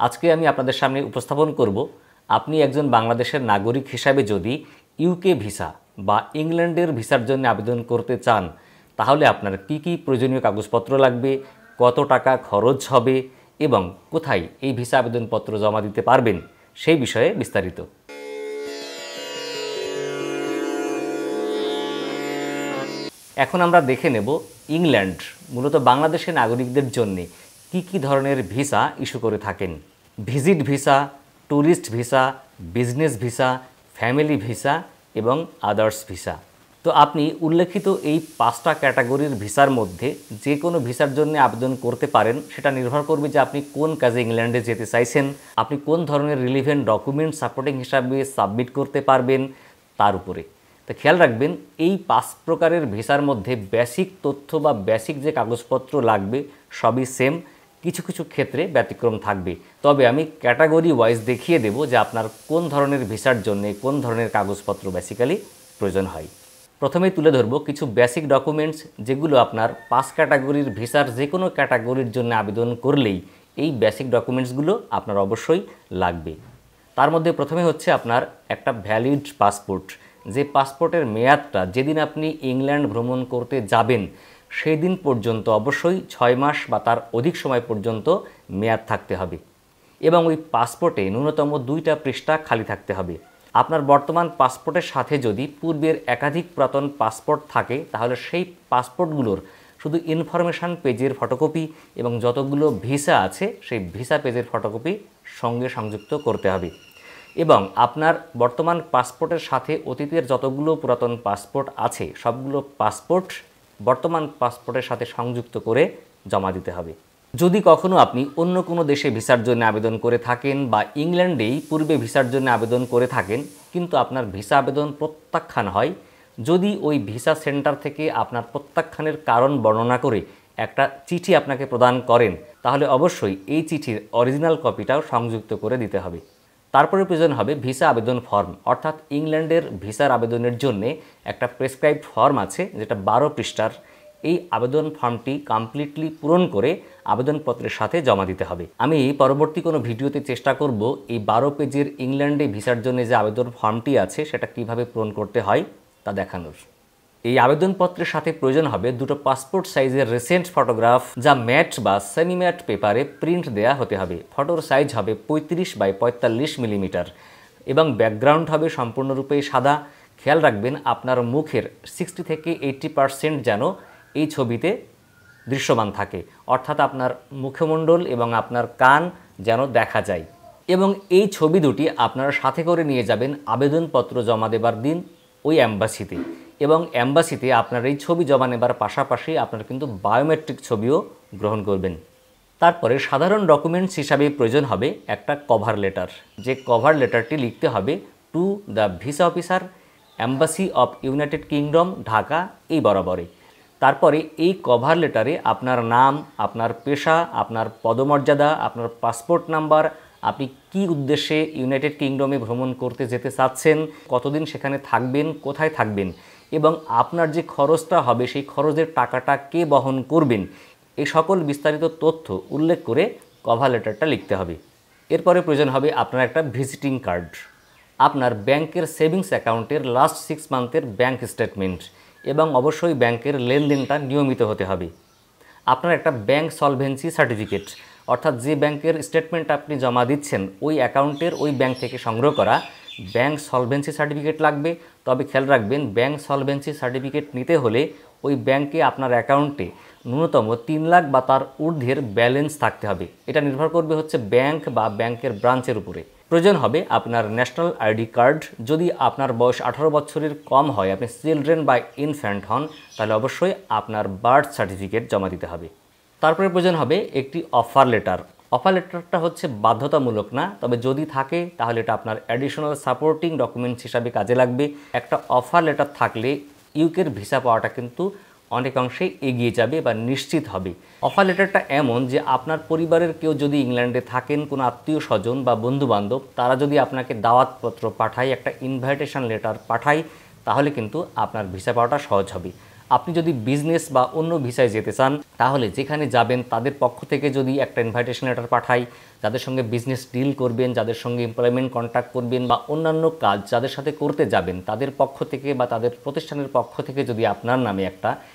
আজকে আমি আপনাদের সামনে উপস্থাপন করব আপনি একজন বাংলাদেশের নাগরিক হিসাবে যদি ইউকে ভিসা বা ইংল্যান্ডের ভিসার জন্য আবেদন করতে চান তাহলে আপনার কি কি প্রয়োজনীয় কাগজপত্র লাগবে, কত টাকা খরচ হবে এবং কোথায় এই ভিসা আবেদনপত্র জমা দিতে পারবেন সেই বিষয়ে বিস্তারিত। এখন আমরা দেখে নেব ইংল্যান্ড মূলত বাংলাদেশের নাগরিকদের জন্য কি ধরনের ভিসা ইস্যু করে থাকেন। Visit visa, tourist visa, business visa, family visa এবং আদার্স ভিসা। তো আপনি উল্লেখিত এই 5টা ক্যাটাগরির ভিসার মধ্যে যে কোনো ভিসার জন্য আবেদন করতে পারেন। সেটা নির্ভর করবে যে আপনি কোন কাজে ইংল্যান্ডে যেতে চাইছেন, আপনি কোন ধরনের রিলিভেন্ট ডকুমেন্ট সাপোর্টিং হিসাবে সাবমিট করতে পারবেন তার উপরে। তো খেয়াল রাখবেন এই 5 প্রকারের ভিসার মধ্যে বেসিক তথ্য বা বেসিক যে কাগজপত্র লাগবে সবই সেম, কিছু কিছু ক্ষেত্রে ব্যতিক্রম থাকবে। তবে আমি ক্যাটাগরি ওয়াইজ দেখিয়ে দেব যে আপনার কোন ধরনের ভিসার জন্য কোন ধরনের কাগজপত্র বেসিক্যালি প্রয়োজন হয়। প্রথমেই তুলে ধরব কিছু বেসিক ডকুমেন্টস যেগুলো আপনার 5 ক্যাটাগরির ভিসার যে কোনো ক্যাটাগরির জন্য আবেদন করলেই এই বেসিক ডকুমেন্টসগুলো আপনার অবশ্যই লাগবে। তার মধ্যে প্রথমে হচ্ছে আপনার একটা ভ্যালিড পাসপোর্ট, যে পাসপোর্টের মেয়াদটা যেদিন আপনি ইংল্যান্ড ভ্রমণ করতে যাবেন সেই দিন পর্যন্ত অবশ্যই 6 মাস বা তার অধিক সময় পর্যন্ত মেয়াদ থাকতে হবে এবং ওই পাসপোর্টে ন্যূনতম 2টা পৃষ্ঠা খালি থাকতে হবে। আপনার বর্তমান পাসপোর্টের সাথে যদি পূর্বের একাধিক পুরাতন পাসপোর্ট থাকে তাহলে সেই পাসপোর্টগুলোর শুধু ইনফরমেশান পেজের ফটোকপি এবং যতগুলো ভিসা আছে সেই ভিসা পেজের ফটোকপি সঙ্গে সংযুক্ত করতে হবে এবং আপনার বর্তমান পাসপোর্টের সাথে অতীতের যতগুলো পুরাতন পাসপোর্ট আছে সবগুলো পাসপোর্ট বর্তমান পাসপোর্টের সাথে সংযুক্ত করে জমা দিতে হবে। যদি কখনো আপনি অন্য কোনো দেশে ভিসার জন্য আবেদন করে থাকেন বা ইংল্যান্ডেই পূর্বে ভিসার জন্য আবেদন করে থাকেন কিন্তু আপনার ভিসা আবেদন প্রত্যাখ্যান হয়, যদি ওই ভিসা সেন্টার থেকে আপনার প্রত্যাখ্যানের কারণ বর্ণনা করে একটা চিঠি আপনাকে প্রদান করেন তাহলে অবশ্যই এই চিঠির অরিজিনাল কপিটাও সংযুক্ত করে দিতে হবে। তারপরে প্রয়োজন হবে ভিসা আবেদন ফর্ম, অর্থাৎ ইংল্যান্ডের ভিসার আবেদনের জন্য একটা প্রেসক্রাইবড ফর্ম আছে যেটা 12 পৃষ্ঠার। এই আবেদন ফর্মটি কমপ্লিটলি পূরণ করে আবেদনপত্রের সাথে জমা দিতে হবে। আমি পরবর্তী কোনো ভিডিওতে চেষ্টা করব এই 12 পেজের ইংল্যান্ডে ভিসার জন্য যে আবেদন ফর্মটি আছে সেটা কিভাবে পূরণ করতে হয় তা দেখানোর। এই আবেদনপত্রের সাথে প্রয়োজন হবে 2টো পাসপোর্ট সাইজের রিসেন্ট ফটোগ্রাফ যা ম্যাট বা সেমি ম্যাট পেপারে প্রিন্ট দেয়া হতে হবে। ফটোর সাইজ হবে 35 বাই 45 মিলিমিটার এবং ব্যাকগ্রাউন্ড হবে সম্পূর্ণরূপে সাদা। খেয়াল রাখবেন আপনার মুখের 60 থেকে 80% যেন এই ছবিতে দৃশ্যমান থাকে, অর্থাৎ আপনার মুখমণ্ডল এবং আপনার কান যেন দেখা যায় এবং এই ছবি দুটি আপনারা সাথে করে নিয়ে যাবেন আবেদনপত্র জমা দেবার দিন ওই অ্যাম্বাসিতে এবং অ্যাম্বাসিতে আপনার এই ছবি জমা নেবার পাশাপাশি আপনার কিন্তু বায়োমেট্রিক ছবিও গ্রহণ করবেন। তারপরে সাধারণ ডকুমেন্টস হিসাবে প্রয়োজন হবে একটা কভার লেটার, যে কভার লেটারটি লিখতে হবে to the visa officer, embassy of United kingdom, Dhaka এই বরাবরে। তারপরে এই কভার লেটারে আপনার নাম, আপনার পেশা, আপনার পদমর্যাদা, আপনার পাসপোর্ট নাম্বার, আপনি কি উদ্দেশ্যে ইউনাইটেড কিংডমে ভ্রমণ করতে যেতে চাচ্ছেন, কতদিন সেখানে থাকবেন, কোথায় থাকবেন এবং আপনার যে খরচটা হবে সেই খরচের টাকাটা কে বহন করবেন এই সকল বিস্তারিত তথ্য উল্লেখ করে কভার লেটারটা লিখতে হবে। এরপরে প্রয়োজন হবে আপনার একটা ভিজিটিং কার্ড, আপনার ব্যাংকের সেভিংস অ্যাকাউন্টের লাস্ট 6 মান্থের ব্যাংক স্টেটমেন্ট এবং অবশ্যই ব্যাংকের লেনদেনটা নিয়মিত হতে হবে। আপনার একটা ব্যাংক সলভেন্সি সার্টিফিকেট, অর্থাৎ যে ব্যাংকের স্টেটমেন্ট আপনি জমা দিচ্ছেন ওই অ্যাকাউন্টের ওই ব্যাংক থেকে সংগ্রহ করা ব্যাংক সলভেন্সি সার্টিফিকেট লাগবে। তবে খেয়াল রাখবেন ব্যাংক সলভেন্সি সার্টিফিকেট নিতে হলে ওই ব্যাংকে আপনার অ্যাকাউন্টে ন্যূনতম 3 লাখ বা তার ঊর্ধ্বের ব্যালেন্স থাকতে হবে। এটা নির্ভর করবে হচ্ছে ব্যাংক বা ব্যাংকের ব্রাঞ্চের উপরে। প্রয়োজন হবে আপনার ন্যাশনাল আইডি কার্ড, যদি আপনার বয়স 18 বছরের কম হয়, আপনি চিলড্রেন বা ইনফ্যান্ট হন তাহলে অবশ্যই আপনার বার্থ সার্টিফিকেট জমা দিতে হবে। তারপরে প্রয়োজন হবে একটি অফার লেটার। অফার লেটারটা হচ্ছে বাধ্যতামূলক না, তবে যদি থাকে তাহলে এটা আপনার অ্যাডিশনাল সাপোর্টিং ডকুমেন্টস হিসাবে কাজে লাগবে। একটা অফার লেটার থাকলে ইউকের ভিসা পাওয়াটা কিন্তু অনেকাংশেই এগিয়ে যাবে বা নিশ্চিত হবে। অফার লেটারটা এমন যে আপনার পরিবারের কেউ যদি ইংল্যান্ডে থাকেন, কোনো আত্মীয় স্বজন বা বন্ধুবান্ধব, তারা যদি আপনাকে দাওয়াতপত্র পাঠায়, একটা ইনভাইটেশন লেটার পাঠায়, তাহলে কিন্তু আপনার ভিসা পাওয়াটা সহজ হবে। আপনি যদি বিজনেস বা অন্য ভিসায় যেতে চান তাহলে যেখানে যাবেন তাদের পক্ষ থেকে যদি একটা ইনভাইটেশন লেটার পাঠায় যাদের সঙ্গে বিজনেস ডিল করবেন, যাদের সঙ্গে এমপ্লয়মেন্ট কন্ট্রাক্ট করবেন বা অন্যান্য কাজ যাদের সাথে করতে যাবেন, তাদের পক্ষ থেকে বা তাদের প্রতিষ্ঠানের পক্ষ থেকে যদি আপনার নামে একটা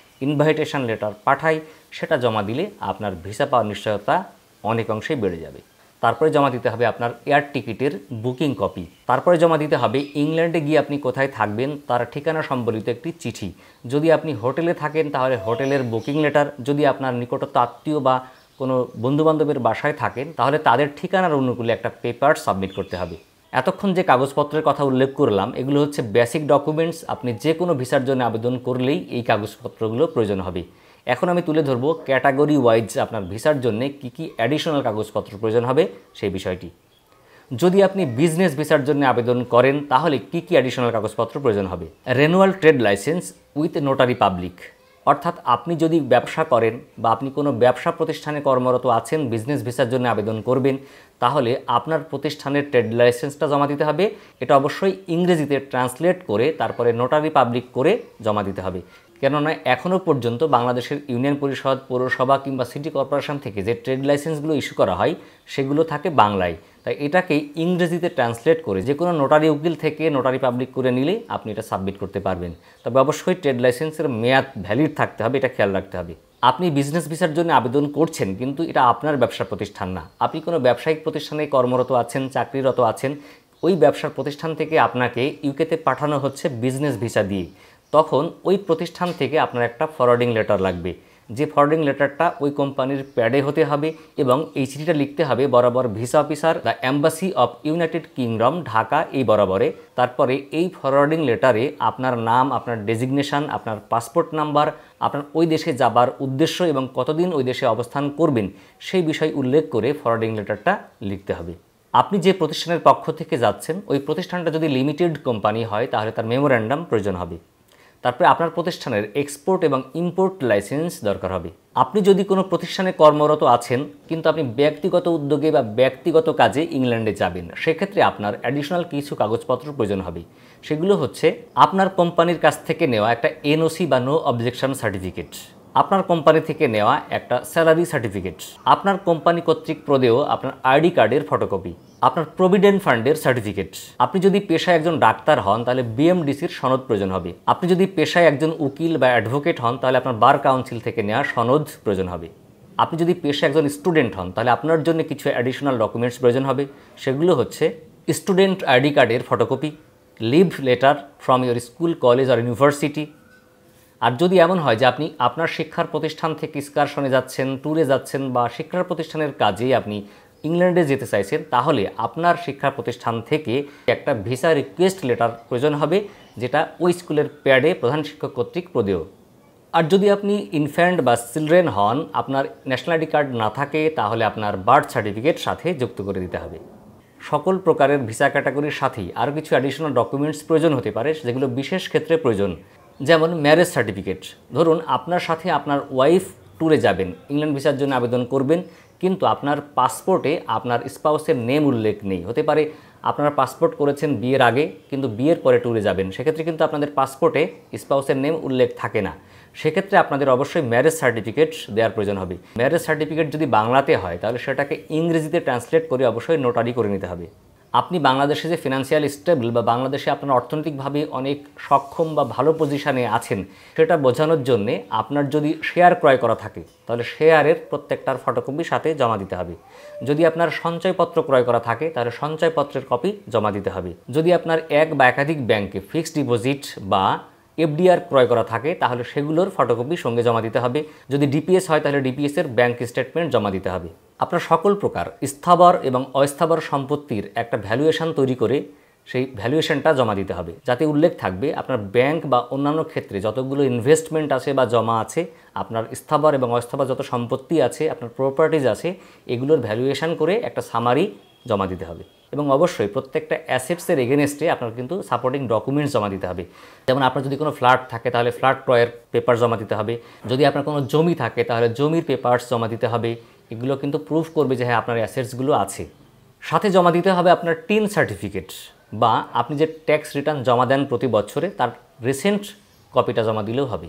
ইনভাইটেশন লেটার পাঠায়, সেটা জমা দিলে আপনার ভিসা পাওয়ার নিশ্চয়তা অনেক অংশেই বেড়ে যাবে। তারপরে জমা দিতে হবে আপনার এয়ার টিকিটের বুকিং কপি। তারপরে জমা দিতে হবে ইংল্যান্ডে গিয়ে আপনি কোথায় থাকবেন তার ঠিকানা সম্বলিত একটি চিঠি। যদি আপনি হোটেলে থাকেন তাহলে হোটেলের বুকিং লেটার, যদি আপনার নিকটস্থ আত্মীয় বা কোনো বন্ধুবান্ধবের বাসায় থাকেন তাহলে তাদের ঠিকানার অনুকূলে একটা পেপার সাবমিট করতে হবে। এতক্ষণ যে কাগজপত্রের কথা উল্লেখ করলাম এগুলো হচ্ছে বেসিক ডকুমেন্টস। আপনি যে কোনো ভিসার জন্য আবেদন করলেই এই কাগজপত্রগুলো প্রয়োজন হবে। এখন আমি তুলে ধরবো ক্যাটাগরি ওয়াইজ আপনার ভিসার জন্য কি কি অ্যাডিশনাল কাগজপত্র প্রয়োজন হবে সেই বিষয়টি। যদি আপনি বিজনেস ভিসার জন্য আবেদন করেন তাহলে কি কি অ্যাডিশনাল কাগজপত্র প্রয়োজন হবে। Renewal trade licence with notary public, অর্থাৎ আপনি যদি ব্যবসা করেন বা আপনি কোনো ব্যবসা প্রতিষ্ঠানে কর্মরত আছেন, বিজনেস ভিসার জন্য আবেদন করবেন, তাহলে আপনার প্রতিষ্ঠানের ট্রেড লাইসেন্সটা জমা দিতে হবে। এটা অবশ্যই ইংরেজিতে ট্রান্সলেট করে তারপরে নোটারি পাবলিক করে জমা দিতে হবে। কেননা এখনও পর্যন্ত বাংলাদেশের ইউনিয়ন পরিষদ, পৌরসভা কিংবা সিটি কর্পোরেশন থেকে যে ট্রেড লাইসেন্সগুলো ইস্যু করা হয় সেগুলো থাকে বাংলায়। তাই এটাকে ইংরেজিতে ট্রান্সলেট করে যে কোনো নোটারি উকিল থেকে নোটারি পাবলিক করে নিলে আপনি এটা সাবমিট করতে পারবেন। তবে অবশ্যই ট্রেড লাইসেন্সের মেয়াদ ভ্যালিড থাকতে হবে, এটা খেয়াল রাখতে হবে। আপনি বিজনেস ভিসার জন্য আবেদন করছেন কিন্তু এটা আপনার ব্যবসা প্রতিষ্ঠান না, আপনি কোনো ব্যবসায়িক প্রতিষ্ঠানে কর্মরত আছেন, চাকরিরত আছেন, ওই ব্যবসার প্রতিষ্ঠান থেকে আপনাকে ইউকেতে পাঠানো হচ্ছে বিজনেস ভিসা দিয়ে। তখন ওই প্রতিষ্ঠান থেকে আপনার একটা ফরওয়ার্ডিং লেটার লাগবে, যে ফরওয়ার্ডিং লেটারটা ওই কোম্পানির প্যাডে হতে হবে এবং এই চিঠিটা লিখতে হবে বরাবর visa officer, the embassy of United kingdom, Dhaka, এই বরাবরে। তারপরে এই ফরওয়ার্ডিং লেটারে আপনার নাম, আপনার ডেজিগনেশন, আপনার পাসপোর্ট নাম্বার, আপনার ওই দেশে যাবার উদ্দেশ্য এবং কতদিন ওই দেশে অবস্থান করবেন সেই বিষয় উল্লেখ করে ফরওয়ার্ডিং লেটারটা লিখতে হবে। আপনি যে প্রতিষ্ঠানের পক্ষ থেকে যাচ্ছেন ওই প্রতিষ্ঠানটা যদি লিমিটেড কোম্পানি হয় তাহলে তার মেমোরেন্ডাম প্রয়োজন হবে। তারপরে আপনার প্রতিষ্ঠানের এক্সপোর্ট এবং ইম্পোর্ট লাইসেন্স দরকার হবে। আপনি যদি কোনো প্রতিষ্ঠানে কর্মরত আছেন কিন্তু আপনি ব্যক্তিগত উদ্যোগে বা ব্যক্তিগত কাজে ইংল্যান্ডে যাবেন, সেক্ষেত্রে আপনার অ্যাডিশনাল কিছু কাগজপত্র প্রয়োজন হবে। সেগুলো হচ্ছে আপনার কোম্পানির কাছ থেকে নেওয়া একটা এনওসি বা নো অবজেকশন সার্টিফিকেট, আপনার কোম্পানি থেকে নেওয়া একটা স্যালারি সার্টিফিকেট, আপনার কোম্পানি কর্তৃক প্রদেয় আপনার আইডি কার্ডের ফটোকপি, আপনার প্রভিডেন্ট ফান্ডের সার্টিফিকেট। আপনি যদি পেশায় একজন ডাক্তার হন তাহলে বিএমডিসির সনদ প্রয়োজন হবে। আপনি যদি পেশায় একজন উকিল বা অ্যাডভোকেট হন তাহলে আপনার বার কাউন্সিল থেকে নেওয়া সনদ প্রয়োজন হবে। আপনি যদি পেশায় একজন স্টুডেন্ট হন তাহলে আপনার জন্য কিছু অ্যাডিশনাল ডকুমেন্টস প্রয়োজন হবে। সেগুলো হচ্ছে স্টুডেন্ট আইডি কার্ডের photocopy, leave letter from your school, college আর ইউনিভার্সিটি। আর যদি এমন হয় যে আপনি আপনার শিক্ষার প্রতিষ্ঠান থেকে এক্সকারশনে যাচ্ছেন, ট্যুরে যাচ্ছেন বা শিক্ষার প্রতিষ্ঠানের কাজেই আপনি ইংল্যান্ডে যেতে চাইছেন, তাহলে আপনার শিক্ষা প্রতিষ্ঠান থেকে একটা ভিসা রিকোয়েস্ট লেটার প্রয়োজন হবে, যেটা ওই স্কুলের প্যাডে প্রধান শিক্ষক কর্তৃক প্রদেয়। আর যদি আপনি ইনফ্যান্ট বা চিলড্রেন হন, আপনার ন্যাশনাল আইডি কার্ড না থাকে, তাহলে আপনার বার্থ সার্টিফিকেট সাথে যুক্ত করে দিতে হবে। সকল প্রকারের ভিসা ক্যাটাগরির সাথেই আরও কিছু অ্যাডিশনাল ডকুমেন্টস প্রয়োজন হতে পারে, যেগুলো বিশেষ ক্ষেত্রে প্রয়োজন। যেমন ম্যারেজ সার্টিফিকেট। ধরুন আপনার সাথে আপনার ওয়াইফ ট্যুরে যাবেন, ইংল্যান্ড ভিসার জন্য আবেদন করবেন, কিন্তু আপনার পাসপোর্টে আপনার স্পাউসের নেম উল্লেখ নেই। হতে পারে আপনারা পাসপোর্ট করেছেন বিয়ের আগে কিন্তু বিয়ের পরে ট্যুরে যাবেন, সেক্ষেত্রে কিন্তু আপনাদের পাসপোর্টে স্পাউসের নেম উল্লেখ থাকে না। সেক্ষেত্রে আপনাদের অবশ্যই ম্যারেজ সার্টিফিকেট দেওয়ার প্রয়োজন হবে। ম্যারেজ সার্টিফিকেট যদি বাংলাতে হয় তাহলে সেটাকে ইংরেজিতে ট্রান্সলেট করে অবশ্যই নোটারি করে নিতে হবে। আপনি বাংলাদেশে যে ফিনান্সিয়াল স্টেবল বা বাংলাদেশে আপনার অর্থনৈতিকভাবে অনেক সক্ষম বা ভালো পজিশানে আছেন সেটা বোঝানোর জন্যে আপনার যদি শেয়ার ক্রয় করা থাকে তাহলে শেয়ারের প্রত্যেকটার ফটোকপি সাথে জমা দিতে হবে। যদি আপনার সঞ্চয়পত্র ক্রয় করা থাকে তাহলে সঞ্চয়পত্রের কপি জমা দিতে হবে। যদি আপনার এক বা একাধিক ব্যাংকে ফিক্সড ডিপোজিট বা এফডিআর ক্রয় করা থাকে তাহলে সেগুলোর ফটোকপি সঙ্গে জমা দিতে হবে। যদি ডিপিএস হয় তাহলে ডিপিএসের ব্যাংক স্টেটমেন্ট জমা দিতে হবে। আপনার সকল প্রকার স্থাবর এবং অস্থাবর সম্পত্তির একটা ভ্যালুয়েশন তৈরি করে সেই ভ্যালুয়েশনটা জমা দিতে হবে, যাতে উল্লেখ থাকবে আপনার ব্যাংক বা অন্যান্য ক্ষেত্রে যতগুলো ইনভেস্টমেন্ট আছে বা জমা আছে, আপনার স্থাবর এবং অস্থাবর যত সম্পত্তি আছে, আপনার প্রপার্টিজ আছে, এগুলোর ভ্যালুয়েশন করে একটা সামারি জমা দিতে হবে। এবং অবশ্যই প্রত্যেকটা অ্যাসেটসের এগেনস্টে আপনার কিন্তু সাপোর্টিং ডকুমেন্টস জমা দিতে হবে। যেমন আপনার যদি কোনো ফ্ল্যাট থাকে তাহলে ফ্ল্যাট ক্রয়ের পেপার জমা দিতে হবে। যদি আপনার কোনো জমি থাকে তাহলে জমির পেপারস জমা দিতে হবে। এগুলো কিন্তু প্রুফ করবে যে হ্যাঁ আপনার অ্যাসেটসগুলো আছে। সাথে জমা দিতে হবে আপনার টিন সার্টিফিকেট, বা আপনি যে ট্যাক্স রিটার্ন জমা দেন প্রতি বছরে তার রিসেন্ট কপিটা জমা দিলেও হবে।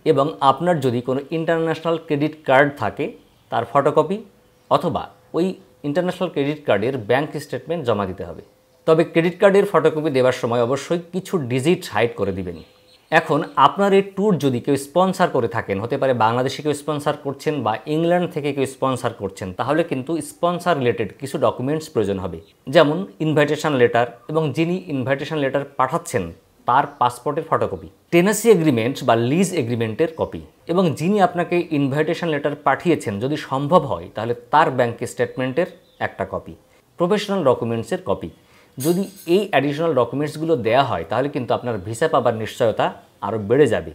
এবং আপনার যদি কোনো ইন্টারন্যাশনাল ক্রেডিট কার্ড থাকে তার ফটোকপি, অথবা ওই ইন্টারন্যাশনাল ক্রেডিট কার্ডের ব্যাংক স্টেটমেন্ট জমা দিতে হবে। তবে ক্রেডিট কার্ডের ফটোকপি দেওয়ার সময় অবশ্যই কিছু ডিজিট হাইড করে দিবেন। এখন আপনার এই ট্যুর যদি কেউ স্পন্সর করে থাকেন, হতে পারে বাংলাদেশে কেউ স্পন্সর করছেন বা ইংল্যান্ড থেকে কেউ স্পন্সর করছেন, তাহলে কিন্তু স্পন্সর রিলেটেড কিছু ডকুমেন্টস প্রয়োজন হবে, যেমন ইনভাইটেশন লেটার এবং যিনি ইনভাইটেশন লেটার পাঠাচ্ছেন তার পাসপোর্টের ফটোকপি, টেনেসি এগ্রিমেন্ট বা লিজ এগ্রিমেন্টের কপি, এবং যিনি আপনাকে ইনভাইটেশন লেটার পাঠিয়েছেন যদি সম্ভব হয় তাহলে তার ব্যাংক স্টেটমেন্টের একটা কপি, প্রফেশনাল ডকুমেন্টসের কপি। যদি এই অ্যাডিশনাল ডকুমেন্টসগুলো দেওয়া হয় তাহলে কিন্তু আপনার ভিসা পাবার নিশ্চয়তা আরও বেড়ে যাবে।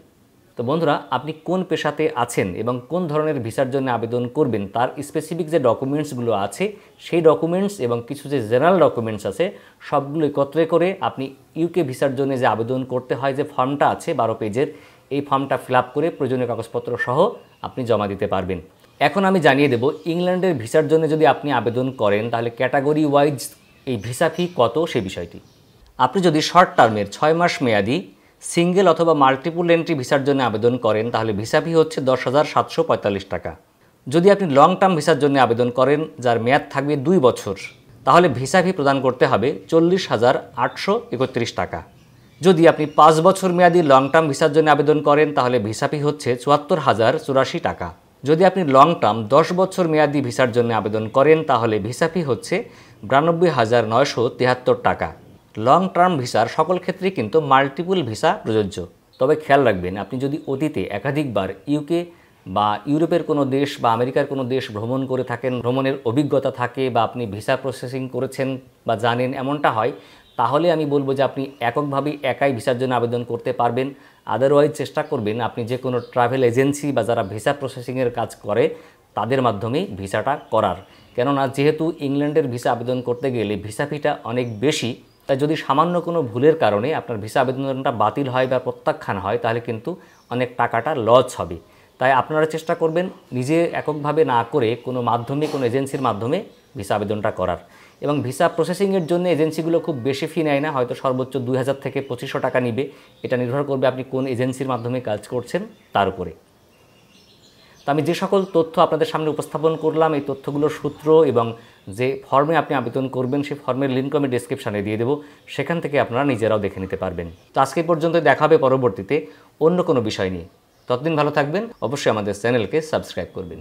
তো বন্ধুরা, আপনি কোন পেশাতে আছেন এবং কোন ধরনের ভিসার জন্য আবেদন করবেন তার স্পেসিফিক যে ডকুমেন্টসগুলো আছে সেই ডকুমেন্টস এবং কিছু যে জেনারেল ডকুমেন্টস আছে সবগুলো একত্রে করে আপনি ইউকে ভিসার জন্য যে আবেদন করতে হয় যে ফর্মটা আছে 12 পেজের, এই ফর্মটা ফিল আপ করে প্রয়োজনীয় কাগজপত্র সহ আপনি জমা দিতে পারবেন। এখন আমি জানিয়ে দেব ইংল্যান্ডের ভিসার জন্য যদি আপনি আবেদন করেন তাহলে ক্যাটাগরি ওয়াইজ এই ভিসা ফি কত সে বিষয়টি। আপনি যদি শর্ট টার্মের 6 মাস মেয়াদি সিঙ্গেল অথবা মাল্টিপল এন্ট্রি ভিসার জন্য আবেদন করেন তাহলে ভিসা ফি হচ্ছে 10,745 টাকা। যদি আপনি লং টার্ম ভিসার জন্য আবেদন করেন যার মেয়াদ থাকবে 2 বছর, তাহলে ভিসা ফি প্রদান করতে হবে 40,831 টাকা। যদি আপনি 5 বছর মেয়াদি লং টার্ম ভিসার জন্য আবেদন করেন তাহলে ভিসা ফি হচ্ছে 74,084 টাকা। যদি আপনি লং টার্ম 10 বছর মেয়াদি ভিসার জন্য আবেদন করেন তাহলে ভিসা ফি হচ্ছে 92,973 টাকা। লং টার্ম ভিসার সকল ক্ষেত্রেই কিন্তু মাল্টিপল ভিসা প্রযোজ্য। তবে খেয়াল রাখবেন, আপনি যদি অতীতে একাধিকবার ইউকে বা ইউরোপের কোনো দেশ বা আমেরিকার কোনো দেশ ভ্রমণ করে থাকেন, ভ্রমণের অভিজ্ঞতা থাকে বা আপনি ভিসা প্রসেসিং করেছেন বা জানেন এমনটা হয়, তাহলে আমি বলবো যে আপনি এককভাবেই একাই ভিসার জন্য আবেদন করতে পারবেন। আদারওয়াইজ চেষ্টা করবেন আপনি যে কোনো ট্রাভেল এজেন্সি বা যারা ভিসা প্রসেসিংয়ের কাজ করে তাদের মাধ্যমেই ভিসাটা করার। কেননা যেহেতু ইংল্যান্ডের ভিসা আবেদন করতে গেলে ভিসা ফিটা অনেক বেশি, তাই যদি সামান্য কোনো ভুলের কারণে আপনার ভিসা আবেদনটা বাতিল হয় বা প্রত্যাখ্যান হয় তাহলে কিন্তু অনেক টাকাটা লস হবে। তাই আপনারা চেষ্টা করবেন নিজে এককভাবে না করে কোনো মাধ্যমে, কোনো এজেন্সির মাধ্যমে ভিসা আবেদনটা করার। এবং ভিসা প্রসেসিংয়ের জন্য এজেন্সিগুলো খুব বেশি ফি নেয় না, হয়তো সর্বোচ্চ 2000 থেকে 2500 টাকা নিবে। এটা নির্ভর করবে আপনি কোন এজেন্সির মাধ্যমে কাজ করছেন তার উপরে। তো আমি যে সকল তথ্য আপনাদের সামনে উপস্থাপন করলাম, এই তথ্যগুলোর সূত্র এবং যে ফর্মে আপনি আবেদন করবেন সেই ফর্মের লিঙ্ক আমি ডেসক্রিপশানে দিয়ে দেবো, সেখান থেকে আপনারা নিজেরাও দেখে নিতে পারবেন। তো আজকে পর্যন্ত দেখা হবে পরবর্তীতে অন্য কোনো বিষয় নিয়ে। ততদিন ভালো থাকবেন, অবশ্যই আমাদের চ্যানেলকে সাবস্ক্রাইব করবেন।